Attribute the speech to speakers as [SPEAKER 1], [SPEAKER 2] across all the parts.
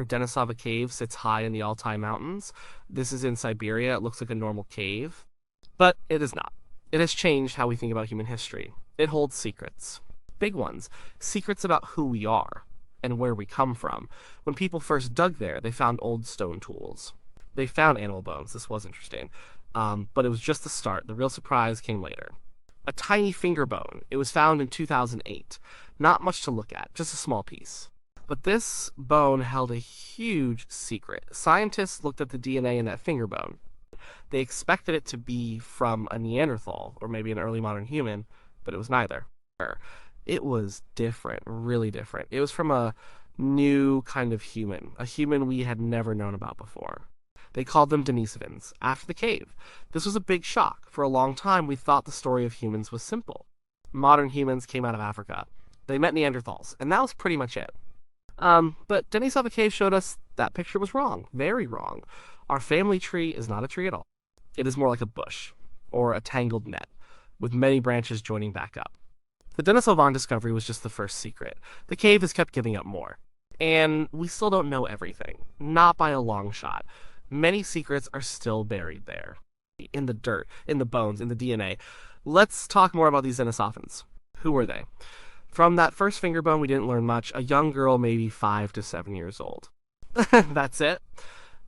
[SPEAKER 1] Denisova Cave sits high in the Altai Mountains. This is in Siberia. It looks like a normal cave, but it is not. It has changed how we think about human history. It holds secrets. Big ones. Secrets about who we are and where we come from. When people first dug there, they found old stone tools. They found animal bones. This was interesting. But it was just the start. The real surprise came later. A tiny finger bone. It was found in 2008. Not much to look at, just a small piece. But this bone held a huge secret. Scientists looked at the DNA in that finger bone. They expected it to be from a Neanderthal, or maybe an early modern human, but it was neither. It was different, really different. It was from a new kind of human, a human we had never known about before. They called them Denisovans, after the cave. This was a big shock. For a long time, we thought the story of humans was simple. Modern humans came out of Africa. They met Neanderthals, and that was pretty much it. But Denisova Cave showed us that picture was wrong, very wrong. Our family tree is not a tree at all. It is more like a bush, or a tangled net, with many branches joining back up. The Denisovan discovery was just the first secret. The cave has kept giving up more. And we still don't know everything, not by a long shot. Many secrets are still buried there. In the dirt, in the bones, in the DNA. Let's talk more about these Denisovans. Who were they? From that first finger bone, we didn't learn much. A young girl, maybe 5 to 7 years old. That's it.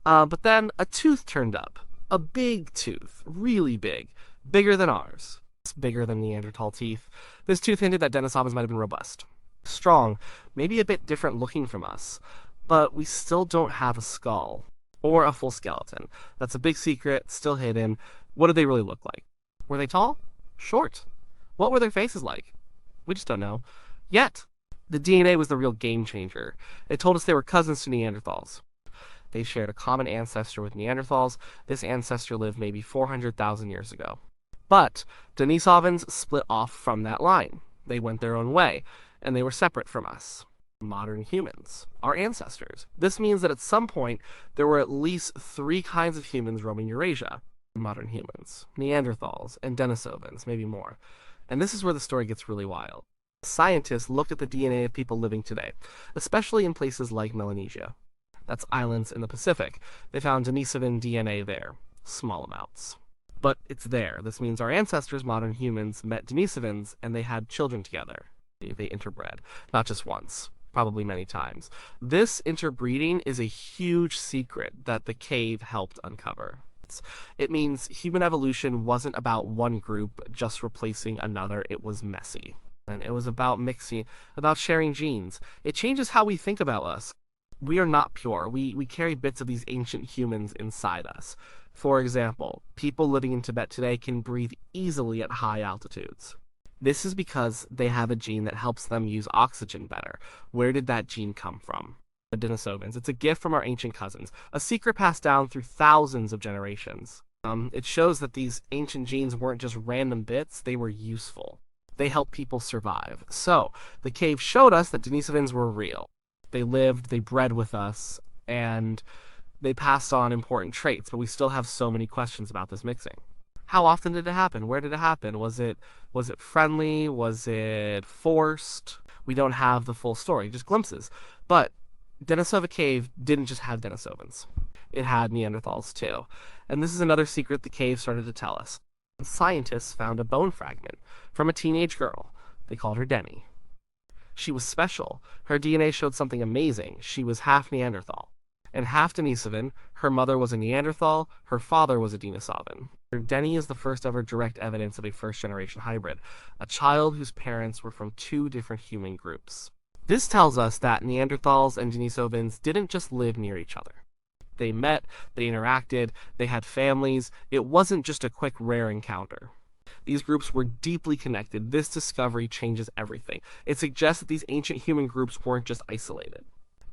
[SPEAKER 1] But then a tooth turned up. A big tooth. Really big. Bigger than ours. It's bigger than Neanderthal teeth. This tooth hinted that Denisovans might have been robust. Strong. Maybe a bit different looking from us. But we still don't have a skull. Or a full skeleton. That's a big secret, still hidden. What did they really look like? Were they tall? Short? What were their faces like? We just don't know. Yet, the DNA was the real game changer. It told us they were cousins to Neanderthals. They shared a common ancestor with Neanderthals. This ancestor lived maybe 400,000 years ago. But Denisovans split off from that line. They went their own way, and they were separate from us. Modern humans, our ancestors. This means that at some point, there were at least 3 kinds of humans roaming Eurasia. Modern humans, Neanderthals, and Denisovans, maybe more. And this is where the story gets really wild. Scientists looked at the DNA of people living today, especially in places like Melanesia. That's islands in the Pacific. They found Denisovan DNA there, small amounts. But it's there. This means our ancestors, modern humans, met Denisovans and they had children together. They interbred, not just once, probably many times. This interbreeding is a huge secret that the cave helped uncover. It means human evolution wasn't about one group just replacing another. It was messy. And it was about mixing, about sharing genes. It changes how we think about us. We are not pure. We carry bits of these ancient humans inside us. For example, people living in Tibet today can breathe easily at high altitudes. This is because they have a gene that helps them use oxygen better. Where did that gene come from? The Denisovans. It's a gift from our ancient cousins, a secret passed down through thousands of generations. It shows that these ancient genes weren't just random bits, they were useful. They helped people survive. So, the cave showed us that Denisovans were real. They lived, they bred with us, and they passed on important traits, but we still have so many questions about this mixing. How often did it happen? Where did it happen? Was it friendly? Was it forced? We don't have the full story, just glimpses. But Denisova Cave didn't just have Denisovans. It had Neanderthals too. And this is another secret the cave started to tell us. Scientists found a bone fragment from a teenage girl. They called her Denny. She was special. Her DNA showed something amazing. She was half Neanderthal. And half Denisovan. Her mother was a Neanderthal. Her father was a Denisovan. Denny is the first ever direct evidence of a first-generation hybrid, a child whose parents were from 2 different human groups. This tells us that Neanderthals and Denisovans didn't just live near each other. They met, they interacted, they had families. It wasn't just a quick, rare encounter. These groups were deeply connected. This discovery changes everything. It suggests that these ancient human groups weren't just isolated.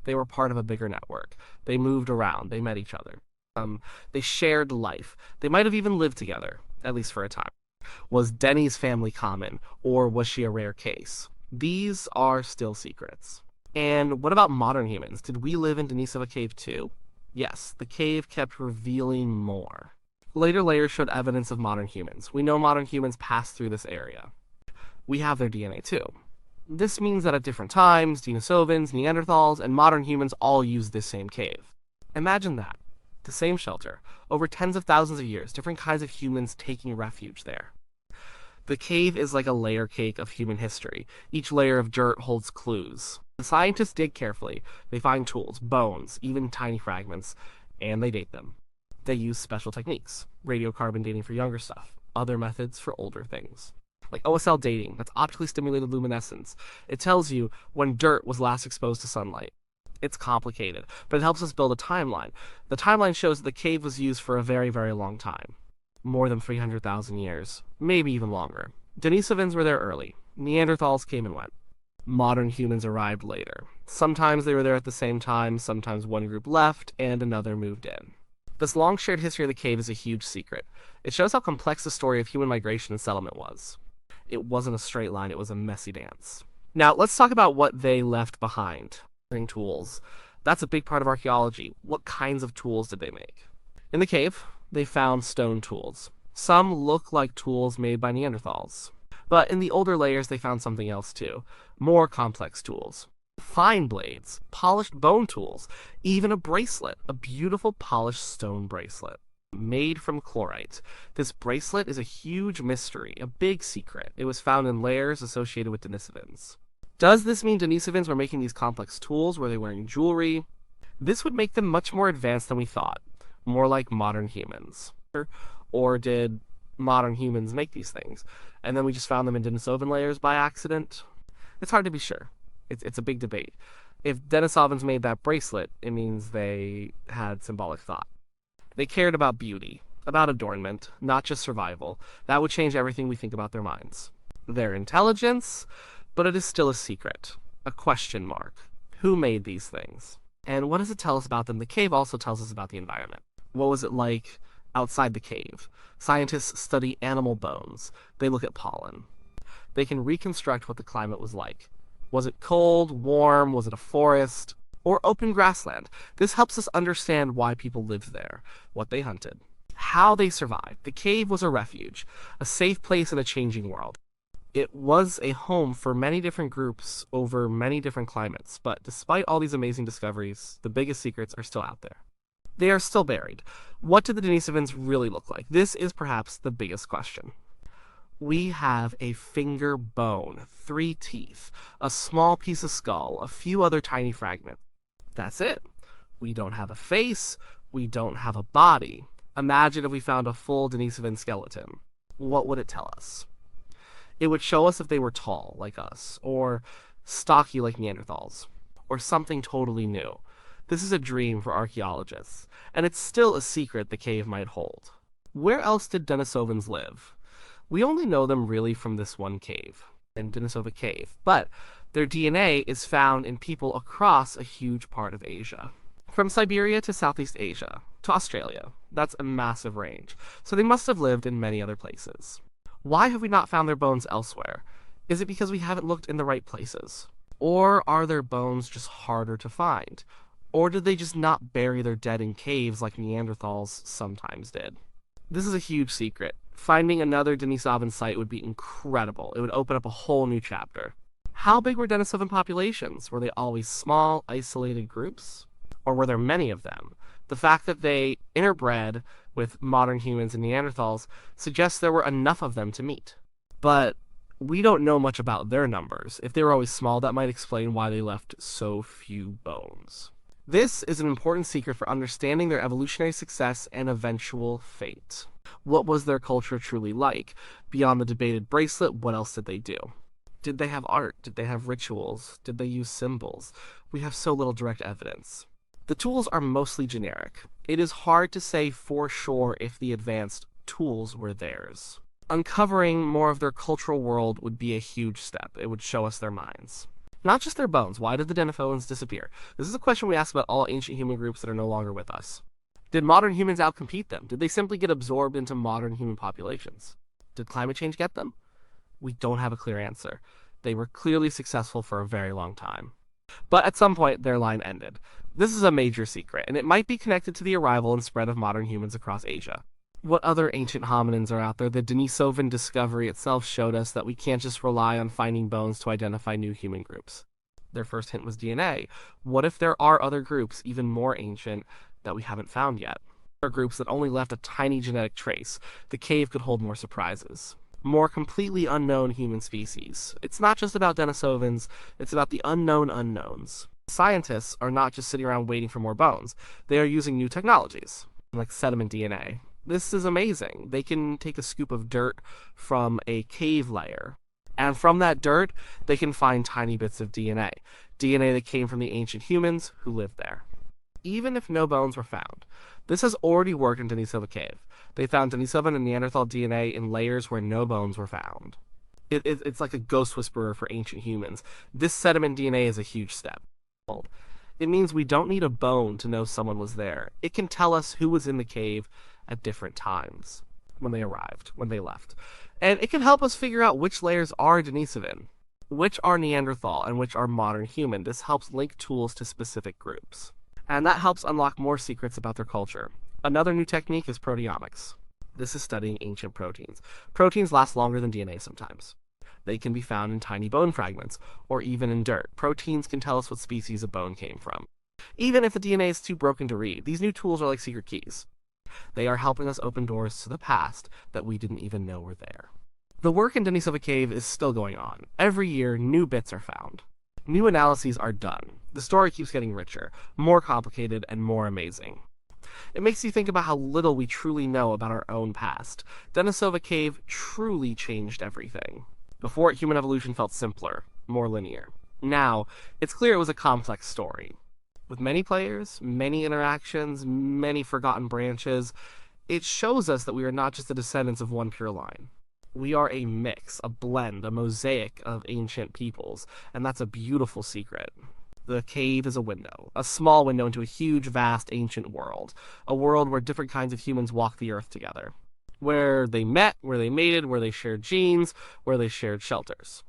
[SPEAKER 1] They were part of a bigger network. They moved around. They met each other. They shared life. They might have even lived together, at least for a time. Was Denny's family common, or was she a rare case? These are still secrets. And what about modern humans? Did we live in Denisova Cave too? Yes, the cave kept revealing more. Later layers showed evidence of modern humans. We know modern humans passed through this area. We have their DNA too. This means that at different times, Denisovans, Neanderthals, and modern humans all use this same cave. Imagine that. The same shelter. Over tens of thousands of years, different kinds of humans taking refuge there. The cave is like a layer cake of human history. Each layer of dirt holds clues. The scientists dig carefully. They find tools, bones, even tiny fragments, and they date them. They use special techniques, radiocarbon dating for younger stuff, other methods for older things. Like OSL dating, that's optically stimulated luminescence. It tells you when dirt was last exposed to sunlight. It's complicated, but it helps us build a timeline. The timeline shows that the cave was used for a very, very long time. More than 300,000 years, maybe even longer. Denisovans were there early. Neanderthals came and went. Modern humans arrived later. Sometimes they were there at the same time, sometimes one group left and another moved in. This long shared history of the cave is a huge secret. It shows how complex the story of human migration and settlement was. It wasn't a straight line, it was a messy dance. Now, let's talk about what they left behind. Tools. That's a big part of archaeology. What kinds of tools did they make? In the cave, they found stone tools. Some look like tools made by Neanderthals. But in the older layers, they found something else too. More complex tools. Fine blades, polished bone tools, even a bracelet, a beautiful polished stone bracelet. Made from chlorite. This bracelet is a huge mystery, a big secret. It was found in layers associated with Denisovans. Does this mean Denisovans were making these complex tools? Were they wearing jewelry? This would make them much more advanced than we thought, more like modern humans. Or did modern humans make these things, and then we just found them in Denisovan layers by accident? It's hard to be sure. It's a big debate. If Denisovans made that bracelet, it means they had symbolic thought. They cared about beauty, about adornment, not just survival. That would change everything we think about their minds. Their intelligence, but it is still a secret, a question mark. Who made these things? And what does it tell us about them? The cave also tells us about the environment. What was it like outside the cave? Scientists study animal bones. They look at pollen. They can reconstruct what the climate was like. Was it cold, warm? Was it a forest? Or open grassland? This helps us understand why people lived there, what they hunted, how they survived. The cave was a refuge, a safe place in a changing world. It was a home for many different groups over many different climates, but despite all these amazing discoveries, the biggest secrets are still out there. They are still buried. What did the Denisovans really look like? This is perhaps the biggest question. We have a finger bone, 3 teeth, a small piece of skull, a few other tiny fragments. That's it. We don't have a face. We don't have a body. Imagine if we found a full Denisovan skeleton. What would it tell us? It would show us if they were tall, like us, or stocky like Neanderthals, or something totally new. This is a dream for archaeologists, and it's still a secret the cave might hold. Where else did Denisovans live? We only know them really from this one cave, in Denisova Cave, but their DNA is found in people across a huge part of Asia. From Siberia to Southeast Asia, to Australia. That's a massive range, so they must have lived in many other places. Why have we not found their bones elsewhere? Is it because we haven't looked in the right places? Or are their bones just harder to find? Or did they just not bury their dead in caves like Neanderthals sometimes did? This is a huge secret. Finding another Denisovan site would be incredible. It would open up a whole new chapter. How big were Denisovan populations? Were they always small, isolated groups? Or were there many of them? The fact that they interbred with modern humans and Neanderthals suggests there were enough of them to meet. But we don't know much about their numbers. If they were always small, that might explain why they left so few bones. This is an important secret for understanding their evolutionary success and eventual fate. What was their culture truly like? Beyond the debated bracelet, what else did they do? Did they have art? Did they have rituals? Did they use symbols? We have so little direct evidence. The tools are mostly generic. It is hard to say for sure if the advanced tools were theirs. Uncovering more of their cultural world would be a huge step. It would show us their minds. Not just their bones. Why did the Denisovans disappear? This is a question we ask about all ancient human groups that are no longer with us. Did modern humans outcompete them? Did they simply get absorbed into modern human populations? Did climate change get them? We don't have a clear answer. They were clearly successful for a very long time. But at some point, their line ended. This is a major secret, and it might be connected to the arrival and spread of modern humans across Asia. What other ancient hominins are out there? The Denisovan discovery itself showed us that we can't just rely on finding bones to identify new human groups. Their first hint was DNA. What if there are other groups, even more ancient, that we haven't found yet? There are groups that only left a tiny genetic trace. The cave could hold more surprises. More completely unknown human species. It's not just about Denisovans, it's about the unknown unknowns. Scientists are not just sitting around waiting for more bones, they are using new technologies, like sediment DNA. This is amazing. They can take a scoop of dirt from a cave layer, and from that dirt, they can find tiny bits of DNA. DNA that came from the ancient humans who lived there. Even if no bones were found, this has already worked in Denisova Cave. They found Denisovan and Neanderthal DNA in layers where no bones were found. It's like a ghost whisperer for ancient humans. This sediment DNA is a huge step. It means we don't need a bone to know someone was there. It can tell us who was in the cave at different times, when they arrived, when they left. And it can help us figure out which layers are Denisovan, which are Neanderthal, and which are modern human. This helps link tools to specific groups. And that helps unlock more secrets about their culture. Another new technique is proteomics. This is studying ancient proteins. Proteins last longer than DNA sometimes. They can be found in tiny bone fragments, or even in dirt. Proteins can tell us what species a bone came from. Even if the DNA is too broken to read, these new tools are like secret keys. They are helping us open doors to the past that we didn't even know were there. The work in Denisova Cave is still going on. Every year, new bits are found. New analyses are done. The story keeps getting richer, more complicated, and more amazing. It makes you think about how little we truly know about our own past. Denisova Cave truly changed everything. Before it, human evolution felt simpler, more linear. Now, it's clear it was a complex story. With many players, many interactions, many forgotten branches, it shows us that we are not just the descendants of one pure line. We are a mix, a blend, a mosaic of ancient peoples, and that's a beautiful secret. The cave is a window, a small window into a huge, vast, ancient world. A world where different kinds of humans walk the earth together. Where they met, where they mated, where they shared genes, where they shared shelters.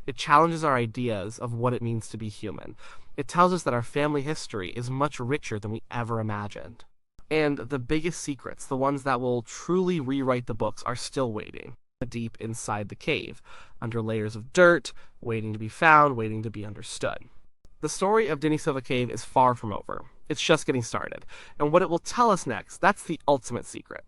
[SPEAKER 1] It challenges our ideas of what it means to be human. It tells us that our family history is much richer than we ever imagined. And the biggest secrets, the ones that will truly rewrite the books, are still waiting. Deep inside the cave, under layers of dirt, waiting to be found, waiting to be understood. The story of Denisova Cave is far from over. It's just getting started. And what it will tell us next, that's the ultimate secret.